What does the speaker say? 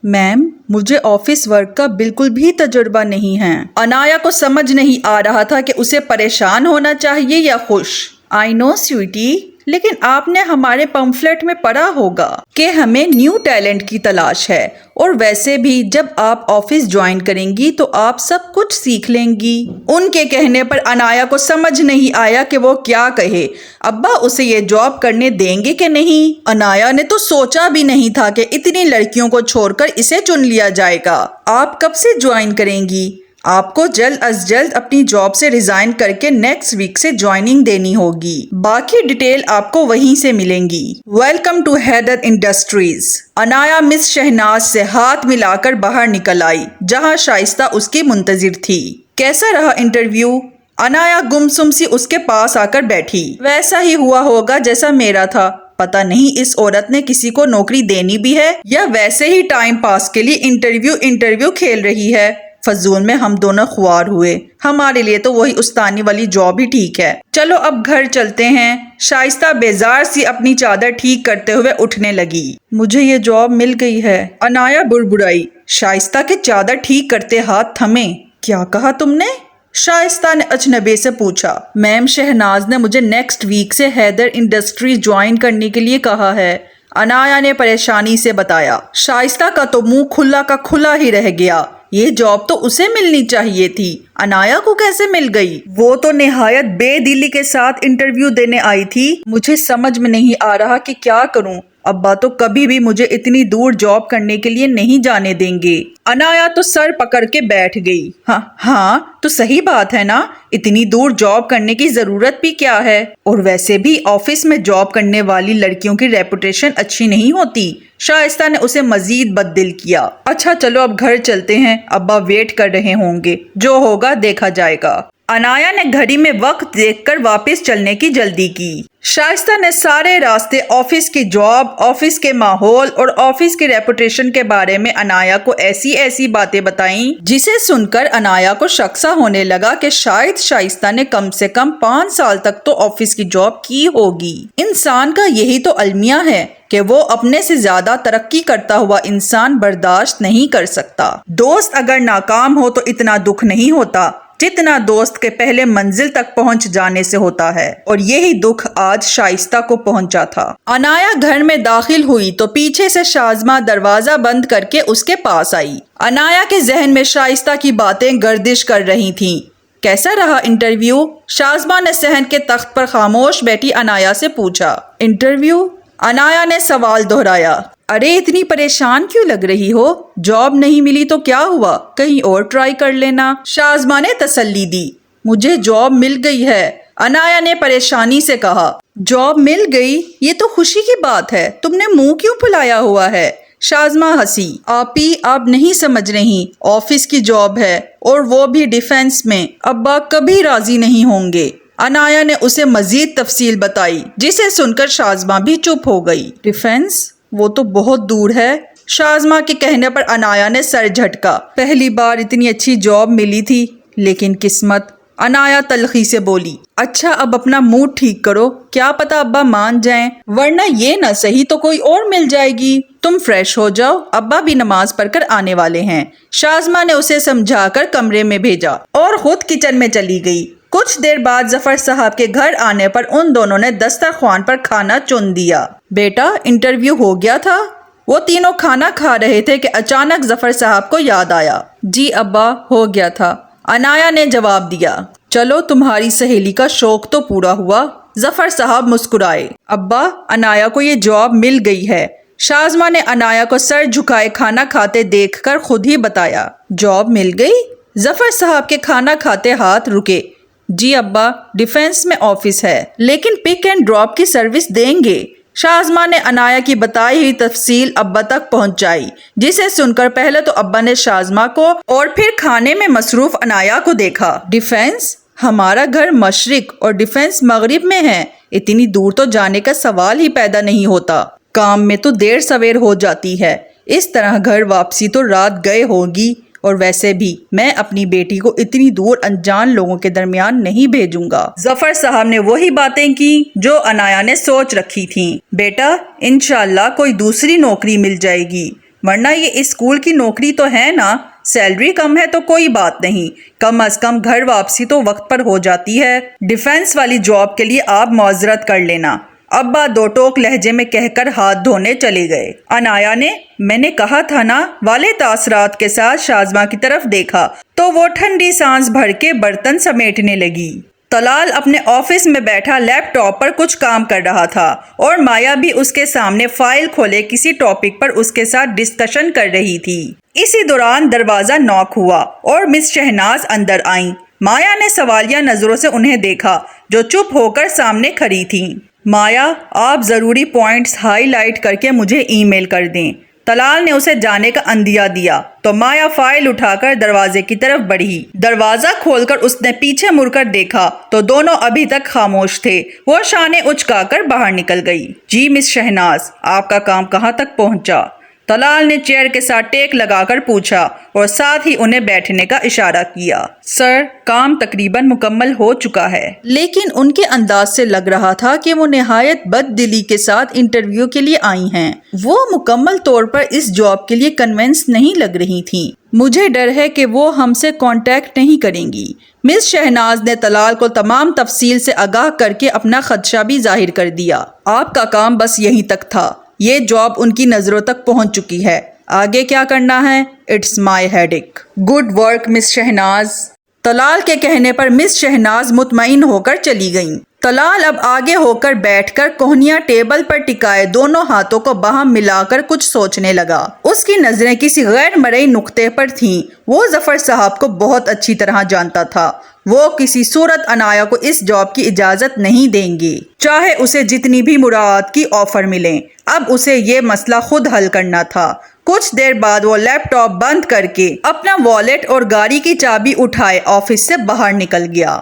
میم مجھے office work کا بالکل بھی تجربہ نہیں ہے۔ انایا کو سمجھ نہیں آ رہا تھا کہ اسے پریشان ہونا چاہیے یا خوش۔ آئی نو سویٹی، لیکن آپ نے ہمارے پمفلٹ میں پڑھا ہوگا کہ ہمیں نیو ٹیلنٹ کی تلاش ہے، اور ویسے بھی جب آپ آفس جوائن کریں گی تو آپ سب کچھ سیکھ لیں گی۔ ان کے کہنے پر انایا کو سمجھ نہیں آیا کہ وہ کیا کہے۔ ابا اسے یہ جاب کرنے دیں گے کہ نہیں؟ انایا نے تو سوچا بھی نہیں تھا کہ اتنی لڑکیوں کو چھوڑ کر اسے چن لیا جائے گا۔ آپ کب سے جوائن کریں گی؟ آپ کو جلد از جلد اپنی جاب سے ریزائن کر کے نیکسٹ ویک سے جوائننگ دینی ہوگی۔ باقی ڈیٹیل آپ کو وہیں سے ملیں گی۔ Welcome to Haider industries. Anaya miss Shehnaz سے ہاتھ ملا کر باہر نکل آئی، جہاں شائستہ اس کی منتظر تھی۔ کیسا رہا انٹرویو؟ انایا گمسم سی اس کے پاس آ کر بیٹھی۔ ویسا ہی ہوا ہوگا جیسا میرا تھا۔ پتہ نہیں اس عورت نے کسی کو نوکری دینی بھی ہے یا ویسے ہی ٹائم پاس کے لیے انٹرویو کھیل رہی ہے۔ فضول میں ہم دونوں خوار ہوئے۔ ہمارے لیے تو وہی استانی والی جاب ہی ٹھیک ہے۔ چلو اب گھر چلتے ہیں۔ شائستہ بیزار سی اپنی چادر ٹھیک کرتے ہوئے اٹھنے لگی۔ مجھے یہ جاب مل گئی ہے، انایا بڑبڑائی۔ شائستہ کے چادر ٹھیک کرتے ہاتھ تھمے۔ کیا کہا تم نے؟ شائستہ نے اجنبی سے پوچھا۔ میم شہناز نے مجھے نیکسٹ ویک سے حیدر انڈسٹریز جوائن کرنے کے لیے کہا ہے، انایا نے پریشانی سے بتایا۔ شائستہ کا تو منہ کھلا کا کھلا ہی رہ گیا۔ یہ جاب تو اسے ملنی چاہیے تھی، انایا کو کیسے مل گئی؟ وہ تو نہایت بے دلی کے ساتھ انٹرویو دینے آئی تھی۔ مجھے سمجھ میں نہیں آ رہا کہ کیا کروں۔ ابا تو کبھی بھی مجھے اتنی دور جاب کرنے کے لیے نہیں جانے دیں گے۔ انایا تو سر پکڑ کے بیٹھ گئی۔ ہاں تو صحیح بات ہے نا، اتنی دور جاب کرنے کی ضرورت بھی کیا ہے؟ اور ویسے بھی آفس میں جاب کرنے والی لڑکیوں کی ریپوٹیشن اچھی نہیں ہوتی۔ شائستہ نے اسے مزید بددل کیا۔ اچھا چلو اب گھر چلتے ہیں، ابا ویٹ کر رہے ہوں گے، جو ہوگا دیکھا جائے گا۔ انایا نے گھڑی میں وقت دیکھ کر واپس چلنے کی جلدی کی۔ شائستہ نے سارے راستے آفس کی جاب، آفس کے ماحول اور آفس کی ریپوٹیشن کے بارے میں انایا کو ایسی باتیں بتائیں جسے سن کر انایا کو شک سا ہونے لگا کہ شاید شائستہ نے کم سے کم 5 سال تک تو آفس کی جاب کی ہوگی۔ انسان کا یہی تو المیہ ہے کہ وہ اپنے سے زیادہ ترقی کرتا ہوا انسان برداشت نہیں کر سکتا۔ دوست اگر ناکام ہو تو اتنا دکھ نہیں ہوتا جتنا دوست کے پہلے منزل تک پہنچ جانے سے ہوتا ہے، اور یہی دکھ آج شائستہ کو پہنچا تھا۔ انایا گھر میں داخل ہوئی تو پیچھے سے شازمہ دروازہ بند کر کے اس کے پاس آئی۔ انایا کے ذہن میں شائستہ کی باتیں گردش کر رہی تھیں۔ کیسا رہا انٹرویو؟ شازمہ نے صحن کے تخت پر خاموش بیٹھی انایا سے پوچھا۔ انٹرویو؟ انایا نے سوال دہرایا۔ ارے اتنی پریشان کیوں لگ رہی ہو؟ جاب نہیں ملی تو کیا ہوا، کہیں اور ٹرائی کر لینا۔ شازمہ نے تسلی دی۔ مجھے جاب مل گئی ہے، انایا نے پریشانی سے کہا۔ جاب مل گئی؟ یہ تو خوشی کی بات ہے، تم نے منہ کیوں پھلایا ہوا ہے؟ شازمہ ہنسی۔ آپ نہیں سمجھ رہی، آفس کی جاب ہے اور وہ بھی ڈیفینس میں، ابا کبھی راضی نہیں ہوں گے۔ انایا نے اسے مزید تفصیل بتائی، جسے سن کر شازمہ بھی چپ ہو گئی۔ ڈیفینس؟ وہ تو بہت دور ہے۔ شازمہ کے کہنے پر انایا نے سر جھٹکا۔ پہلی بار اتنی اچھی جاب ملی تھی، لیکن قسمت، انایا تلخی سے بولی۔ اچھا اب اپنا موڈ ٹھیک کرو، کیا پتا ابا مان جائیں، ورنہ یہ نہ صحیح تو کوئی اور مل جائے گی۔ تم فریش ہو جاؤ، ابا بھی نماز پڑھ کر آنے والے ہیں۔ شازمہ نے اسے سمجھا کر کمرے میں بھیجا اور خود کچن میں چلی گئی۔ کچھ دیر بعد ظفر صاحب کے گھر آنے پر ان دونوں نے دسترخوان پر کھانا چن دیا۔ بیٹا انٹرویو ہو گیا تھا؟ وہ تینوں کھانا کھا رہے تھے کہ اچانک ظفر صاحب کو یاد آیا۔ جی ابا ہو گیا تھا، انایا نے جواب دیا۔ چلو تمہاری سہیلی کا شوق تو پورا ہوا۔ ظفر صاحب مسکرائے۔ ابا انایا کو یہ جاب مل گئی ہے۔ شازمہ نے انایا کو سر جھکائے کھانا کھاتے دیکھ کر خود ہی بتایا۔ جاب مل گئی؟ ظفر صاحب کے کھانا کھاتے ہاتھ رکے۔ جی ابا ڈیفینس میں آفس ہے، لیکن پک اینڈ ڈراپ کی سروس دیں گے۔ شازمہ نے انایا کی بتائی ہوئی تفصیل ابا تک پہنچائی، جسے سن کر پہلے تو ابا نے شازمہ کو اور پھر کھانے میں مصروف انایا کو دیکھا۔ ڈیفینس؟ ہمارا گھر مشرق اور ڈیفینس مغرب میں ہے، اتنی دور تو جانے کا سوال ہی پیدا نہیں ہوتا۔ کام میں تو دیر سویر ہو جاتی ہے، اس طرح گھر واپسی تو رات گئے ہوگی، اور ویسے بھی میں اپنی بیٹی کو اتنی دور انجان لوگوں کے درمیان نہیں بھیجوں گا۔ ظفر صاحب نے وہی باتیں کی جو انایا نے سوچ رکھی تھیں۔ بیٹا انشاءاللہ کوئی دوسری نوکری مل جائے گی، ورنہ یہ اسکول کی نوکری تو ہے نا، سیلری کم ہے تو کوئی بات نہیں، کم از کم گھر واپسی تو وقت پر ہو جاتی ہے۔ ڈیفنس والی جاب کے لیے آپ معذرت کر لینا، ابا دو ٹوک لہجے میں کہہ کر ہاتھ دھونے چلے گئے۔ انایا نے میں نے کہا تھا نا والے تاثرات کے ساتھ شازمہ کی طرف دیکھا تو وہ ٹھنڈی سانس بھر کے برتن سمیٹنے لگی۔ طلال اپنے آفس میں بیٹھا لیپ ٹاپ پر کچھ کام کر رہا تھا اور مایا بھی اس کے سامنے فائل کھولے کسی ٹاپک پر اس کے ساتھ ڈسکشن کر رہی تھی۔ اسی دوران دروازہ ناک ہوا اور مس شہناز اندر آئیں۔ مایا نے سوالیہ نظروں سے انہیں دیکھا جو چپ ہو کر سامنے کھڑی تھیں۔ مایا آپ ضروری پوائنٹس ہائی لائٹ کر کے مجھے ای میل کر دیں۔ طلال نے اسے جانے کا عندیہ دیا تو مایا فائل اٹھا کر دروازے کی طرف بڑھی۔ دروازہ کھول کر اس نے پیچھے مڑ کر دیکھا تو دونوں ابھی تک خاموش تھے۔ وہ شانے اچکا کر باہر نکل گئی۔ جی مس شہناز، آپ کا کام کہاں تک پہنچا؟ طلال نے چیئر کے ساتھ ٹیک لگا کر پوچھا اور ساتھ ہی انہیں بیٹھنے کا اشارہ کیا۔ سر، کام تقریباً مکمل ہو چکا ہے۔ لیکن ان کے انداز سے لگ رہا تھا کہ وہ نہایت بد دلی کے ساتھ انٹرویو کے لیے آئی ہیں۔ وہ مکمل طور پر اس جاب کے لیے کنونس نہیں لگ رہی تھیں۔ مجھے ڈر ہے کہ وہ ہم سے کانٹیکٹ نہیں کریں گی۔ مس شہناز نے طلال کو تمام تفصیل سے آگاہ کر کے اپنا خدشہ بھی ظاہر کر دیا۔ آپ کا کام بس یہیں تک تھا، یہ جاب ان کی نظروں تک پہنچ چکی ہے، آگے کیا کرنا ہے it's my headache. Good work miss Shehnaz. Talal کے کہنے پر مس شہناز مطمئن ہو کر چلی گئیں۔ طلال اب آگے ہو کر بیٹھ کر کوہنیاں ٹیبل پر ٹکائے دونوں ہاتھوں کو باہم ملا کر کچھ سوچنے لگا۔ اس کی نظریں کسی غیر مرئی نقطے پر تھیں۔ وہ ظفر صاحب کو بہت اچھی طرح جانتا تھا۔ وہ کسی صورت انایا کو اس جاب کی اجازت نہیں دیں گے، چاہے اسے جتنی بھی مراعات کی آفر ملیں۔ اب اسے یہ مسئلہ خود حل کرنا تھا۔ کچھ دیر بعد وہ لیپ ٹاپ بند کر کے اپنا والیٹ اور گاڑی کی چابی اٹھائے آفس سے باہر نکل گیا۔